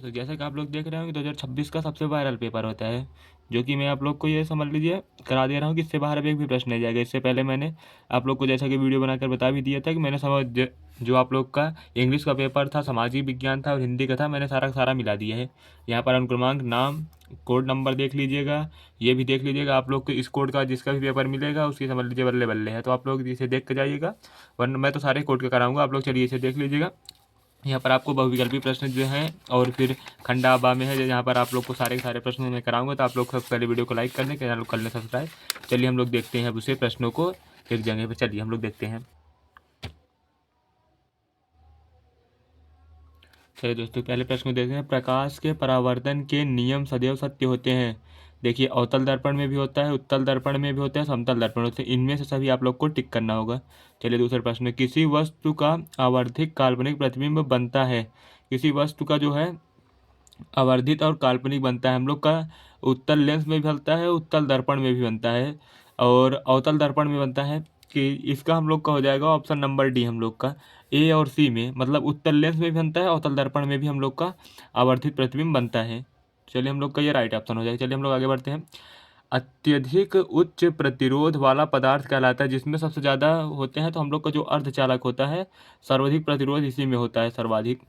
दोस्तों जैसा कि आप लोग देख रहे हो कि 2026 का सबसे वायरल पेपर होता है, जो कि मैं आप लोग को ये समझ लीजिए करा दे रहा हूँ कि इससे बाहर अब एक भी प्रश्न नहीं जाएगा। इससे पहले मैंने आप लोग को जैसा कि वीडियो बनाकर बता भी दिया था कि मैंने जो आप लोग का इंग्लिश का पेपर था, सामाजिक विज्ञान था और हिंदी का था, मैंने सारा का सारा मिला दिया है। यहाँ पर अनुक्रमांक, नाम, कोड नंबर देख लीजिएगा, ये भी देख लीजिएगा। आप लोग को इस कोड का जिसका भी पेपर मिलेगा उसकी समझ लीजिए बल्ले बल्ले है, तो आप लोग इसे देख के जाइएगा, वरना मैं तो सारे कोड के कराऊंगा। आप लोग चलिए इसे देख लीजिएगा। यहाँ पर आपको बहुविकल्पी प्रश्न जो हैं और फिर खंडाबा में है, जहाँ पर आप लोग को सारे के सारे प्रश्न मैं कराऊंगा। तो आप लोग सबसे पहले वीडियो को लाइक कर लें, चैनल को कर लें सब्सक्राइब। चलिए हम लोग देखते हैं अब उसे प्रश्नों को एक जगह पर। चलिए हम लोग देखते हैं। चलिए दोस्तों पहले प्रश्न को देखते हैं। प्रकाश के परावर्तन के नियम सदैव सत्य होते हैं। देखिए अवतल दर्पण में भी होता है, उत्तल दर्पण में भी होता है, समतल दर्पण होते हैं। इनमें से सभी आप लोग को टिक करना होगा। चलिए दूसरा प्रश्न, किसी वस्तु का आवर्धिक काल्पनिक प्रतिबिंब बनता है। किसी वस्तु का जो है आवर्धित और काल्पनिक बनता है, हम लोग का उत्तल लेंस में भी बनता है, उत्तल दर्पण में भी बनता है और अवतल दर्पण में बनता है। कि इसका हम लोग का हो जाएगा ऑप्शन नंबर डी। हम लोग का ए और सी में, मतलब उत्तल लेंस में भी बनता है, अवतल दर्पण में भी हम लोग का आवर्धित प्रतिबिंब बनता है। चलिए हम लोग का ये राइट ऑप्शन हो जाएगा। चलिए हम लोग आगे बढ़ते हैं। अत्यधिक उच्च प्रतिरोध वाला पदार्थ कहलाता है, जिसमें सबसे ज़्यादा होते हैं, तो हम लोग का जो अर्धचालक होता है, सर्वाधिक प्रतिरोध इसी में होता है, सर्वाधिक।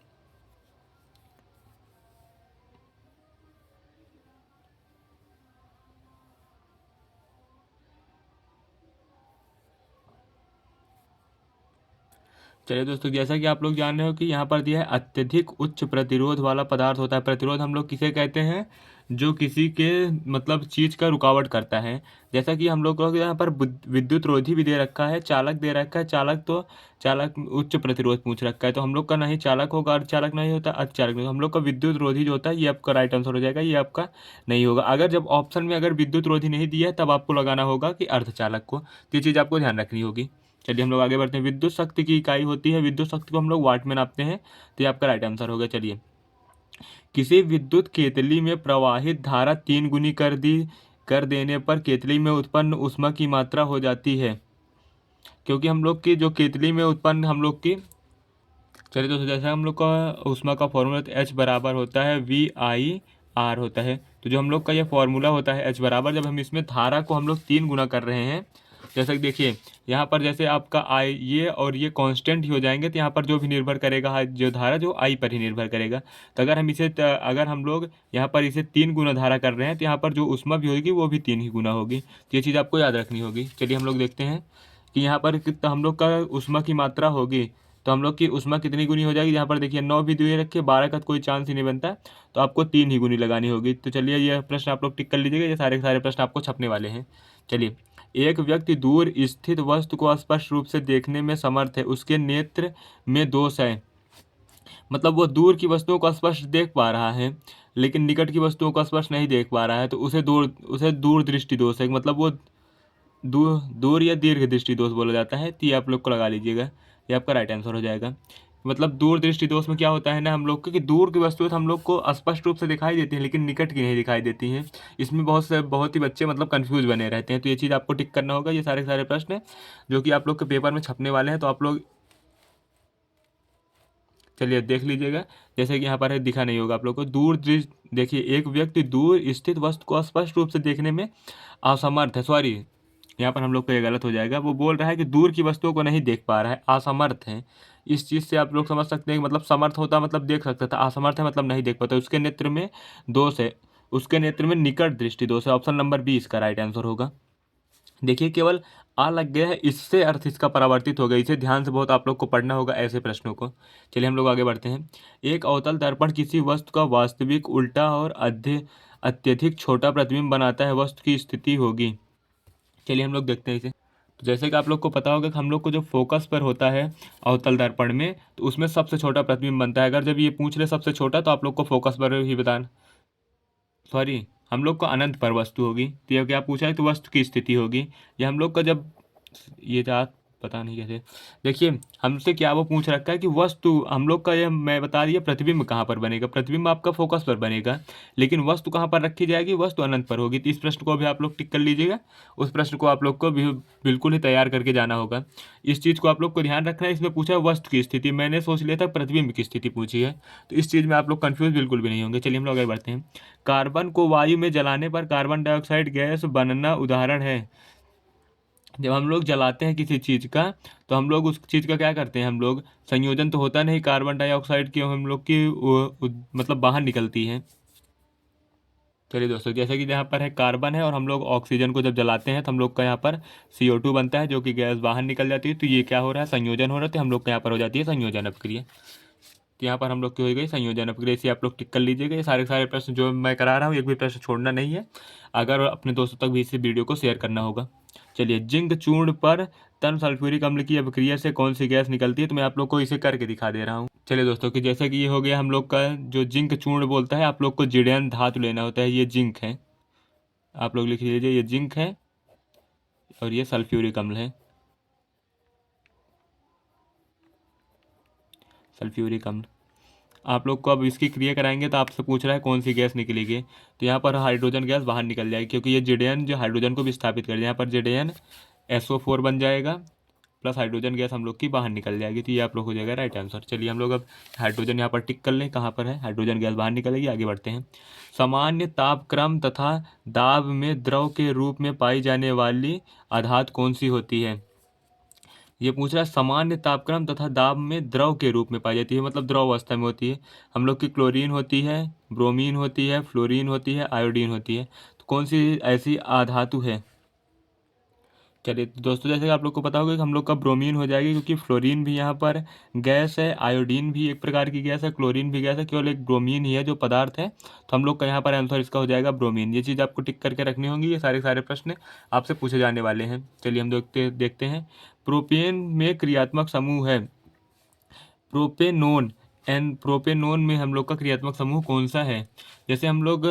चलिए दोस्तों जैसा कि आप लोग जान रहे हो कि यहाँ पर दिया है अत्यधिक उच्च प्रतिरोध वाला पदार्थ होता है। प्रतिरोध हम लोग किसे कहते हैं, जो किसी के मतलब चीज़ का रुकावट करता है। जैसा कि हम लोग को यहाँ पर विद्युत रोधी भी दे रखा है, चालक दे रखा है। चालक तो चालक उच्च प्रतिरोध पूछ रखा है, तो हम लोग का नहीं चालक होगा, अर्धचालक नहीं होता, अर्धचालक नहीं। हम लोग का विद्युत रोधी जो होता है, ये आपका राइट आंसर हो जाएगा, ये आपका नहीं होगा। अगर जब ऑप्शन में अगर विद्युत रोधी नहीं दिया है तब आपको लगाना होगा कि अर्धचालक को, तो ये चीज़ आपको ध्यान रखनी होगी। चलिए हम लोग आगे बढ़ते हैं। विद्युत शक्ति की इकाई होती है, विद्युत शक्ति को हम लोग वाट में नापते हैं, तो ये आपका राइट आंसर होगा। चलिए, किसी विद्युत केतली में प्रवाहित धारा 3 गुनी कर देने पर केतली में उत्पन्न ऊष्मा की मात्रा हो जाती है। क्योंकि हम लोग की जो केतली में उत्पन्न हम लोग की, चलिए दोस्तों जैसे हम लोग का ऊष्मा का फॉर्मूला एच बराबर होता है VI R होता है। तो जो हम लोग का ये फॉर्मूला होता है एच बराबर, जब हम इसमें धारा को हम लोग 3 गुना कर रहे हैं, जैसा कि देखिए यहाँ पर जैसे आपका आई ये और ये कांस्टेंट ही हो जाएंगे, तो यहाँ पर जो भी निर्भर करेगा जो धारा, जो आई पर ही निर्भर करेगा। तो अगर हम इसे अगर हम लोग यहाँ पर इसे 3 गुना धारा कर रहे हैं, तो यहाँ पर जो ऊष्मा भी होगी वो भी 3 ही गुना होगी। तो ये चीज़ आपको याद रखनी होगी। चलिए हम लोग देखते हैं कि यहाँ पर कितना हम लोग का ऊष्मा की मात्रा होगी। तो हम लोग की ऊष्मा कितनी गुनी हो जाएगी, यहाँ पर देखिए 9 भी दिए रखे, 12 का कोई चांस ही नहीं बनता, तो आपको 3 ही गुनी लगानी होगी। तो चलिए यह प्रश्न आप लोग टिक कर लीजिएगा, ये सारे के सारे प्रश्न आपको छपने वाले हैं। चलिए, एक व्यक्ति दूर स्थित वस्तु को स्पष्ट रूप से देखने में समर्थ है, उसके नेत्र में दोष है। मतलब वो दूर की वस्तुओं को स्पष्ट देख पा रहा है लेकिन निकट की वस्तुओं को स्पष्ट नहीं देख पा रहा है, तो उसे दूर दृष्टि दोष है। मतलब वो दूर दूर या दीर्घ दृष्टि दोष बोला जाता है। तो ये आप लोग को लगा लीजिएगा, ये आपका राइट आंसर हो जाएगा। मतलब दूर दृष्टि दोष में क्या होता है ना, हम लोग को कि दूर की वस्तुएं हम लोग को स्पष्ट रूप से दिखाई देती हैं लेकिन निकट की नहीं दिखाई देती हैं। इसमें बहुत ही बच्चे मतलब कंफ्यूज बने रहते हैं, तो ये चीज़ आपको टिक करना होगा। ये सारे के सारे प्रश्न हैं जो कि आप लोग के पेपर में छपने वाले हैं, तो आप लोग चलिए देख लीजिएगा। जैसे कि यहाँ पर है, दिखा नहीं होगा आप लोग को। दूर दृष्टि, देखिए एक व्यक्ति दूर स्थित वस्तु को स्पष्ट रूप से देखने में असमर्थ है। सॉरी, यहाँ पर हम लोग को ये गलत हो जाएगा। वो बोल रहा है कि दूर की वस्तुओं को नहीं देख पा रहा है, असमर्थ है। इस चीज़ से आप लोग समझ सकते हैं कि मतलब समर्थ होता मतलब देख सकता था, असमर्थ है मतलब नहीं देख पाता। उसके नेत्र में दोष है, उसके नेत्र में निकट दृष्टि दोष है। ऑप्शन नंबर बी इसका राइट आंसर होगा। देखिए केवल आ लग गया है, इससे अर्थ इसका परावर्तित हो गया। इसे ध्यान से बहुत आप लोग को पढ़ना होगा ऐसे प्रश्नों को। चलिए हम लोग आगे बढ़ते हैं। एक अवतल दर्पण किसी वस्तु का वास्तविक, उल्टा और अत्यधिक छोटा प्रतिबिंब बनाता है, वस्तु की स्थिति होगी। चलिए हम लोग देखते हैं इसे। तो जैसे कि आप लोग को पता होगा कि हम लोग को जो फोकस पर होता है अवतल दर्पण में, तो उसमें सबसे छोटा प्रतिबिंब बनता है। अगर जब ये पूछ ले सबसे छोटा, तो आप लोग को फोकस पर ही बताना, सॉरी, हम लोग को अनंत पर वस्तु होगी। तो ये क्या पूछा है, तो वस्तु की स्थिति होगी। ये हम लोग का जब ये था पता नहीं कैसे। देखिए हमसे क्या वो पूछ रखा है कि वस्तु हम लोग का, ये मैं बता रही है प्रतिबिंब कहाँ पर बनेगा, प्रतिबिंब आपका फोकस पर बनेगा, लेकिन वस्तु कहाँ पर रखी जाएगी, वस्तु अनंत पर होगी। तो इस प्रश्न को भी आप लोग टिक कर लीजिएगा, उस प्रश्न को आप लोग को भी बिल्कुल ही तैयार करके जाना होगा। इस चीज़ को आप लोग को ध्यान रखना है। इसमें पूछा है वस्तु की स्थिति, मैंने सोच लिया था प्रतिबिंब की स्थिति पूछी है, तो इस चीज़ में आप लोग कन्फ्यूज बिल्कुल भी नहीं होंगे। चलिए हम लोग आगे बढ़ते हैं। कार्बन को वायु में जलाने पर कार्बन डाइऑक्साइड गैस बनना उदाहरण है। जब हम लोग जलाते हैं किसी चीज़ का, तो हम लोग उस चीज़ का क्या करते हैं, हम लोग संयोजन तो होता नहीं, कार्बन डाइऑक्साइड की हम लोग की मतलब बाहर निकलती है। चलिए दोस्तों, जैसे कि यहाँ पर है कार्बन है और हम लोग ऑक्सीजन को जब जलाते हैं तो हम लोग का यहाँ पर CO2 बनता है, जो कि गैस बाहर निकल जाती है। तो ये क्या हो रहा है, संयोजन हो रहा है, तो हम लोग के यहाँ पर हो जाती है संयोजन अपक्रिया। तो यहाँ पर हम लोग की हो गई संयोजन अपक्रिया। इसे आप लोग टिक कर लीजिएगा। ये सारे सारे प्रश्न जो मैं करा रहा हूँ, एक भी प्रश्न छोड़ना नहीं है, अगर अपने दोस्तों तक भी इस वीडियो को शेयर करना होगा। चलिए, जिंक चूर्ण पर तन सल्फ्यूरिक अम्ल की अभिक्रिया से कौन सी गैस निकलती है, तो मैं आप लोग को इसे करके दिखा दे रहा हूँ। चलिए दोस्तों, कि जैसे कि ये हो गया हम लोग का जो जिंक चूर्ण बोलता है, आप लोग को जिडेन धातु लेना होता है। ये जिंक है, आप लोग लिख लीजिए, ये जिंक है और ये सल्फ्यूरिक अम्ल है, सल्फ्यूरिक अम्ल। आप लोग को अब इसकी क्रिया कराएंगे तो आपसे पूछ रहा है कौन सी गैस निकलेगी, तो यहाँ पर हाइड्रोजन गैस बाहर निकल जाएगी, क्योंकि ये जिडेन जो हाइड्रोजन को विस्थापित कर, यहाँ पर जिडेन SO4 बन जाएगा, प्लस हाइड्रोजन गैस हम लोग की बाहर निकल जाएगी। तो ये आप लोग हो जाएगा राइट आंसर। चलिए हम लोग अब हाइड्रोजन यहाँ पर टिक कर लें, कहाँ पर है, हाइड्रोजन गैस बाहर निकलेगी। आगे बढ़ते हैं। सामान्य तापक्रम तथा दाब में द्रव के रूप में पाई जाने वाली अधातु कौन सी होती है। ये पूछ रहा है सामान्य तापक्रम तथा दाब में द्रव के रूप में पाई जाती है, मतलब द्रव अवस्था में होती है। हम लोग की क्लोरीन होती है, ब्रोमीन होती है, फ्लोरीन होती है, आयोडीन होती है। तो कौन सी ऐसी अधातु है। चलिए तो दोस्तों, जैसे कि आप लोग को पता होगा कि हम लोग का ब्रोमीन हो जाएगी, क्योंकि फ्लोरीन भी यहाँ पर गैस है, आयोडीन भी एक प्रकार की गैस है, क्लोरीन भी गैस है, केवल एक ब्रोमीन ही है जो पदार्थ है। तो हम लोग का यहाँ पर आंसर इसका हो जाएगा ब्रोमीन। ये चीज़ आपको टिक करके रखनी होगी, ये सारे सारे प्रश्न आपसे पूछे जाने वाले हैं। चलिए हम देखते हैं। प्रोपेन में क्रियात्मक समूह है प्रोपेनोन, एन प्रोपेनोन में हम लोग का क्रियात्मक समूह कौन सा है। जैसे हम लोग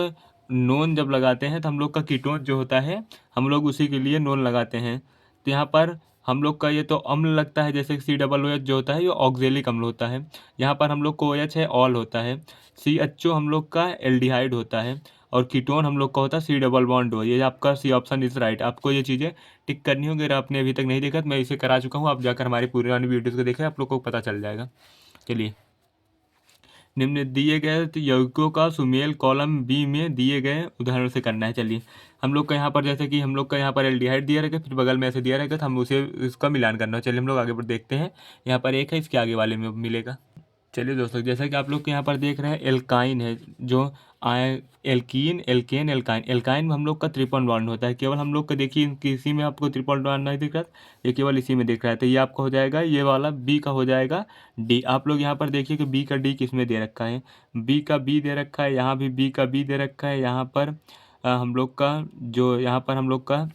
नोन जब लगाते हैं तो हम लोग का कीटोन जो होता है, हम लोग उसी के लिए नोन लगाते हैं। तो यहाँ पर हम लोग का ये तो अम्ल लगता है, जैसे COOH जो होता है ये ऑक्जेलिक अम्ल होता है। यहाँ पर हम लोग को OH है, ऑल होता है। CHO हम लोग का एल्डिहाइड होता है, और कीटोन हम लोग का होता है C+O। ये आपका सी ऑप्शन इज राइट। आपको ये चीज़ें टिक करनी होगी। अगर आपने अभी तक नहीं देखा तो मैं इसे करा चुका हूँ, आप जाकर हमारी पुरानी वीडियोज़ को देखें, आप लोग को पता चल जाएगा। चलिए, निम्न दिए गए यौगिकों का सुमेल कॉलम बी में दिए गए उदाहरण से करना है। चलिए हम लोग का यहाँ पर, जैसे कि हम लोग का यहाँ पर एल्डिहाइड दिया रहेगा, फिर बगल में ऐसे दिया रहेगा, तो हम उसे इसका मिलान करना है। चलिए हम लोग आगे पर देखते हैं। यहाँ पर एक है, इसके आगे वाले में मिलेगा। चलिए दोस्तों, जैसा कि आप लोग के यहाँ पर देख रहे हैं, एल्काइन है जो एल्कीन, एल्केन, एल्काइन। एल्काइन में हम लोग का ट्रिपल बॉन्ड होता है। केवल हम लोग का देखिए किसी में आपको ट्रिपल बॉन्ड नहीं दिख रहा, ये केवल इसी में दिख रहा है। तो ये आपका हो जाएगा, ये वाला बी का हो जाएगा डी। आप लोग यहाँ पर देखिए कि बी का डी किस में दे रखा है, बी का बी दे रखा है, यहाँ भी बी का बी दे रखा है। यहाँ पर हम लोग का जो यहाँ पर हम लोग का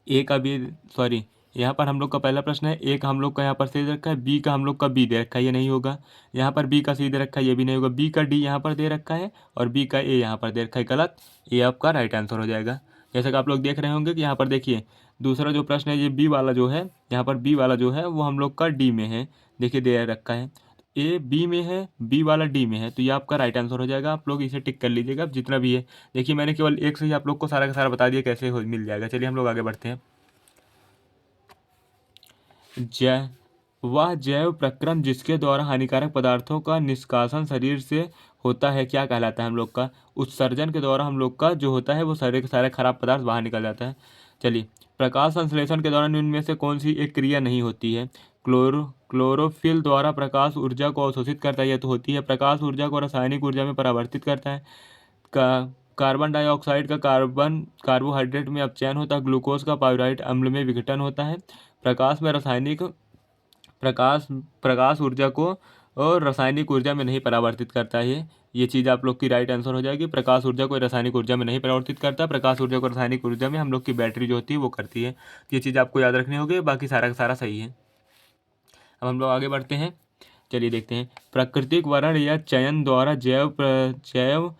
ए का बी, सॉरी, यहाँ पर हम लोग का पहला प्रश्न है, ए का हम लोग का यहाँ पर सी दे रखा है, बी का हम लोग का बी दे रखा है, ये नहीं होगा। यहाँ पर बी का सी दे रखा है, ये भी नहीं होगा। बी का डी यहाँ पर दे रखा है और बी का ए यहाँ पर दे रखा है, गलत। ये आपका राइट आंसर हो जाएगा। जैसा कि आप लोग देख रहे होंगे कि यहाँ पर देखिए दूसरा जो प्रश्न है, ये बी वाला जो है, यहाँ पर बी वाला जो है वो हम लोग का डी में है, देखिए दे रखा है। ए बी में है, बी वाला डी में है, तो ये आपका राइट आंसर हो जाएगा। आप लोग इसे टिक कर लीजिएगा अब जितना भी है। देखिए मैंने केवल एक से ही आप लोग को सारा का सारा बता दिया कैसे हो मिल जाएगा। चलिए हम लोग आगे बढ़ते हैं। जैव वह जैव प्रक्रम जिसके द्वारा हानिकारक पदार्थों का निष्कासन शरीर से होता है क्या कहलाता है। हम लोग का उत्सर्जन के द्वारा हम लोग का जो होता है वो सारे के सारे खराब पदार्थ बाहर निकल जाता है। चलिए, प्रकाश संश्लेषण के दौरान इनमें से कौन सी एक क्रिया नहीं होती है। क्लोरोफिल द्वारा प्रकाश ऊर्जा को अवशोषित करता है, यह तो होती है। प्रकाश ऊर्जा को रासायनिक ऊर्जा में परिवर्तित करता है। कार्बन डाइऑक्साइड का कार्बोहाइड्रेट में अपचयन होता है। ग्लूकोज का पाइरुवेट अम्ल में विघटन होता है। प्रकाश में रासायनिक प्रकाश प्रकाश ऊर्जा को और रासायनिक ऊर्जा में नहीं परिवर्तित करता है। ये चीज़ आप लोग की राइट आंसर हो जाएगी। प्रकाश ऊर्जा को रासायनिक ऊर्जा में नहीं परिवर्तित करता, प्रकाश ऊर्जा को रासायनिक ऊर्जा में हम लोग की बैटरी जो होती है वो करती है। ये चीज़ आपको याद रखनी होगी, बाकी सारा का सारा सही है। अब हम लोग आगे बढ़ते हैं। चलिए देखते हैं। प्राकृतिक वर्ण या चयन द्वारा जैव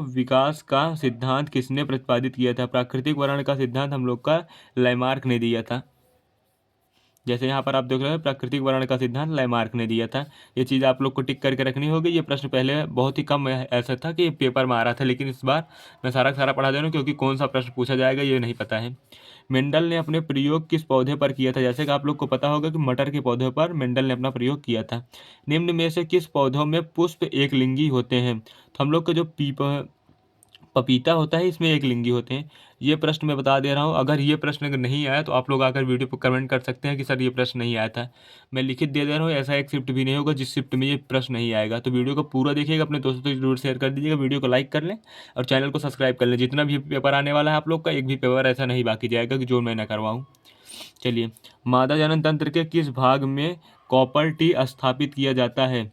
विकास का सिद्धांत किसने प्रतिपादित किया था। प्राकृतिक वर्ण का सिद्धांत हम लोग का लैमार्क ने दिया था। जैसे यहाँ पर आप देख रहे हैं प्राकृतिक वर्णन का सिद्धांत लैमार्क ने दिया था। ये चीज़ आप लोग को टिक करके रखनी होगी। ये प्रश्न पहले बहुत ही कम ऐसा था कि पेपर में आ रहा था, लेकिन इस बार मैं सारा का सारा पढ़ा दे रहा हूँ क्योंकि कौन सा प्रश्न पूछा जाएगा ये नहीं पता है। मेंडल ने अपने प्रयोग किस पौधे पर किया था? जैसे कि आप लोग को पता होगा कि मटर के पौधे पर मेंडल ने अपना प्रयोग किया था। निम्न में से किस पौधों में पुष्प एक लिंगी होते हैं? तो हम लोग का जो पपीता होता है इसमें एक लिंगी होते हैं। ये प्रश्न मैं बता दे रहा हूँ। अगर ये प्रश्न अगर नहीं आया तो आप लोग आकर वीडियो पर कमेंट कर सकते हैं कि सर ये प्रश्न नहीं आया था। मैं लिखित दे रहा हूँ, ऐसा एक शिफ्ट भी नहीं होगा जिस शिफ्ट में ये प्रश्न नहीं आएगा। तो वीडियो को पूरा देखिएगा, अपने दोस्तों को जरूर शेयर कर दीजिएगा, वीडियो को लाइक कर लें और चैनल को सब्सक्राइब कर लें। जितना भी पेपर आने वाला है आप लोग का, एक भी पेपर ऐसा नहीं बाकी जाएगा कि जो मैं ना करवाऊँ। चलिए, मादा जनन तंत्र के किस भाग में कॉपर टी स्थापित किया जाता है?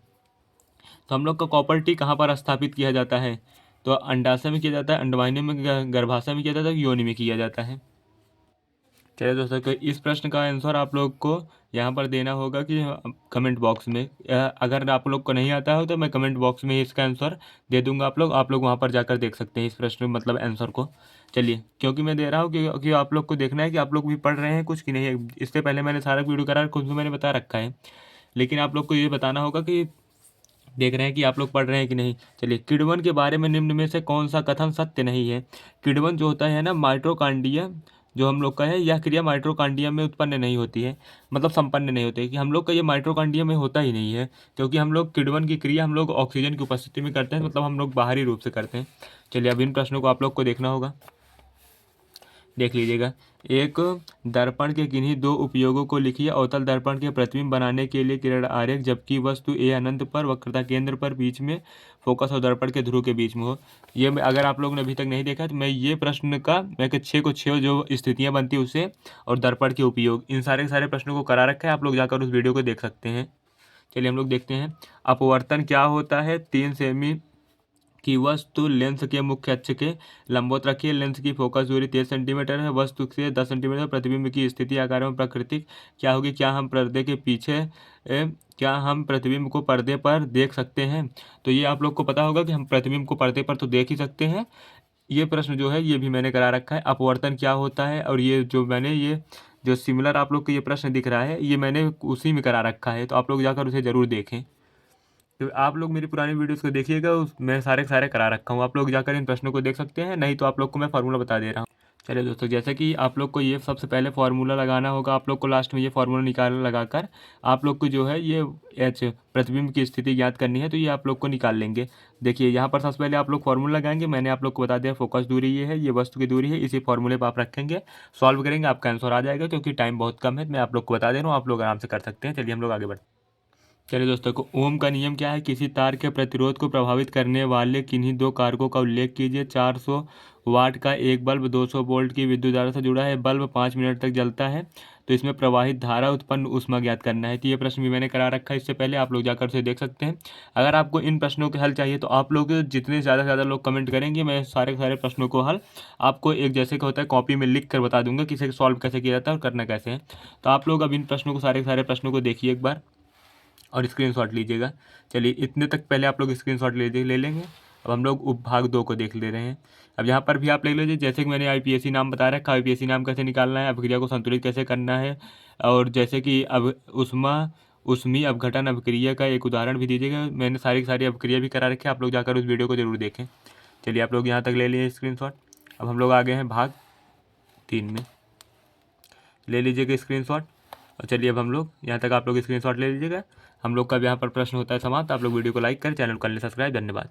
तो हम लोग का कॉपर टी कहाँ पर स्थापित किया जाता है? तो अंडाशय में किया जाता है, अंडवाहिनी में, गर्भाशय में किया जाता है, योनि में किया जाता है। चलिए दोस्तों, तो इस प्रश्न का आंसर आप लोग को यहाँ पर देना होगा कि कमेंट बॉक्स में। अगर आप लोग को नहीं आता हो तो मैं कमेंट बॉक्स में इसका आंसर दे दूंगा। आप लोग वहाँ पर जाकर देख सकते हैं इस प्रश्न में मतलब आंसर को। चलिए, क्योंकि मैं दे रहा हूँ क्योंकि आप लोग को देखना है कि आप लोग भी पढ़ रहे हैं कुछ कि नहीं। इससे पहले मैंने सारा वीडियो करा खुद भी मैंने बता रखा है, लेकिन आप लोग को ये बताना होगा कि देख रहे हैं कि आप लोग पढ़ रहे हैं कि नहीं। चलिए, किण्वन के बारे में निम्न में से कौन सा कथन सत्य नहीं है? किण्वन जो होता है ना, माइटोकॉन्ड्रिया जो हम लोग का है, यह क्रिया माइटोकॉन्ड्रिया में उत्पन्न नहीं होती है, मतलब संपन्न नहीं होती है, कि हम लोग का ये माइटोकॉन्ड्रिया में होता ही नहीं है। क्योंकि हम लोग किण्वन की क्रिया हम लोग ऑक्सीजन की उपस्थिति में करते हैं, मतलब हम लोग बाहरी रूप से करते हैं। चलिए, अब इन प्रश्नों को आप लोग को देखना होगा, देख लीजिएगा। एक दर्पण के किन्हीं दो उपयोगों को लिखिए। अवतल दर्पण के प्रतिबिंब बनाने के लिए किरण आरेख, जबकि वस्तु ए अनंत पर, वक्रता केंद्र पर, बीच में फोकस और दर्पण के ध्रुव के बीच में हो। ये अगर आप लोगों ने अभी तक नहीं देखा तो मैं ये प्रश्न का मैं कि 6 को 6 जो स्थितियाँ बनती है उससे और दर्पण के उपयोग, इन सारे के सारे प्रश्नों को करा रखा है। आप लोग जाकर उस वीडियो को देख सकते हैं। चलिए, हम लोग देखते हैं। अपवर्तन क्या होता है? 3 सेमी की वस्तु लेंस के मुख्य अक्ष के लंबवत रखिए। लेंस की फोकस दूरी 13 सेंटीमीटर है। वस्तु से 10 सेंटीमीटर। प्रतिबिंब की स्थिति, आकार एवं प्रकृति क्या होगी? क्या हम पर्दे के पीछे क्या हम प्रतिबिंब को पर्दे पर देख सकते हैं? तो ये आप लोग को पता होगा कि हम प्रतिबिंब को पर्दे पर तो देख ही सकते हैं। ये प्रश्न जो है ये भी मैंने करा रखा है। अपवर्तन क्या होता है? और ये जो मैंने ये जो सिमिलर आप लोग को ये प्रश्न दिख रहा है ये मैंने उसी में करा रखा है, तो आप लोग जाकर उसे ज़रूर देखें। तो आप लोग मेरी पुरानी वीडियोस को देखिएगा, उस मैं सारे के सारे करा रखा हूँ। आप लोग जाकर इन प्रश्नों को देख सकते हैं, नहीं तो आप लोग को मैं फार्मूला बता दे रहा हूँ। चलिए दोस्तों, जैसे कि आप लोग को ये सबसे पहले फार्मूला लगाना होगा। आप लोग को लास्ट में ये फार्मूला निकाल लगाकर आप लोग को जो है ये एच प्रतिबिंब की स्थिति ज्ञात करनी है, तो ये आप लोग को निकाल लेंगे। देखिए, यहाँ पर सबसे पहले आप लोग फार्मूला लगाएंगे। मैंने आप लोग को बता दिया फोकस दूरी ये है, ये वस्तु की दूरी है। इसी फार्मूले पर आप रखेंगे, सॉल्व करेंगे, आपका आंसर आ जाएगा। क्योंकि टाइम बहुत कम है, मैं आप लोग को बता दे रहा हूँ, आप लोग आराम से कर सकते हैं। चलिए, हम लोग आगे बढ़ते हैं। चलिए दोस्तों, को ओम का नियम क्या है? किसी तार के प्रतिरोध को प्रभावित करने वाले किन्हीं दो कारकों का उल्लेख कीजिए। 400 वाट का एक बल्ब 200 वोल्ट की विद्युत धारा से जुड़ा है। बल्ब 5 मिनट तक जलता है, तो इसमें प्रवाहित धारा उत्पन्न ऊष्मा ज्ञात करना है। तो ये प्रश्न भी मैंने करा रखा है इससे पहले, आप लोग जाकर उसे देख सकते हैं। अगर आपको इन प्रश्नों के हल चाहिए तो आप लोग जितने ज़्यादा से ज़्यादा लोग कमेंट करेंगे, मैं सारे के सारे प्रश्नों को हल आपको एक जैसे कि होता है कॉपी में लिख कर बता दूंगा कि इसे सॉल्व कैसे किया जाता है और करना कैसे है। तो आप लोग अब इन प्रश्नों को सारे के सारे प्रश्नों को देखिए एक बार और स्क्रीनशॉट लीजिएगा। चलिए, इतने तक पहले आप लोग स्क्रीनशॉट ले लेंगे। अब हम लोग उपभाग 2 को देख ले रहे हैं। अब यहाँ पर भी आप ले लीजिए, जैसे कि मैंने आईपीएसी नाम बता रखा है, आईपीएसी नाम कैसे निकालना है, अभिक्रिया को संतुलित कैसे करना है, और जैसे कि अब उष्मी अपघटन अभिक्रिया का एक उदाहरण भी दीजिएगा। मैंने सारी की सारी अभिक्रिया भी करा रखी है, आप लोग जाकर उस वीडियो को जरूर देखें। चलिए, आप लोग यहाँ तक ले लिए स्क्रीनशॉट। अब हम लोग आ गए हैं भाग 3 में, ले लीजिएगा स्क्रीनशॉट। और चलिए, अब हम लोग यहाँ तक आप लोग स्क्रीनशॉट ले लीजिएगा। हम लोग का यहाँ पर प्रश्न होता है समाप्त। आप लोग वीडियो को लाइक करें, चैनल को कर लें सब्सक्राइब। धन्यवाद।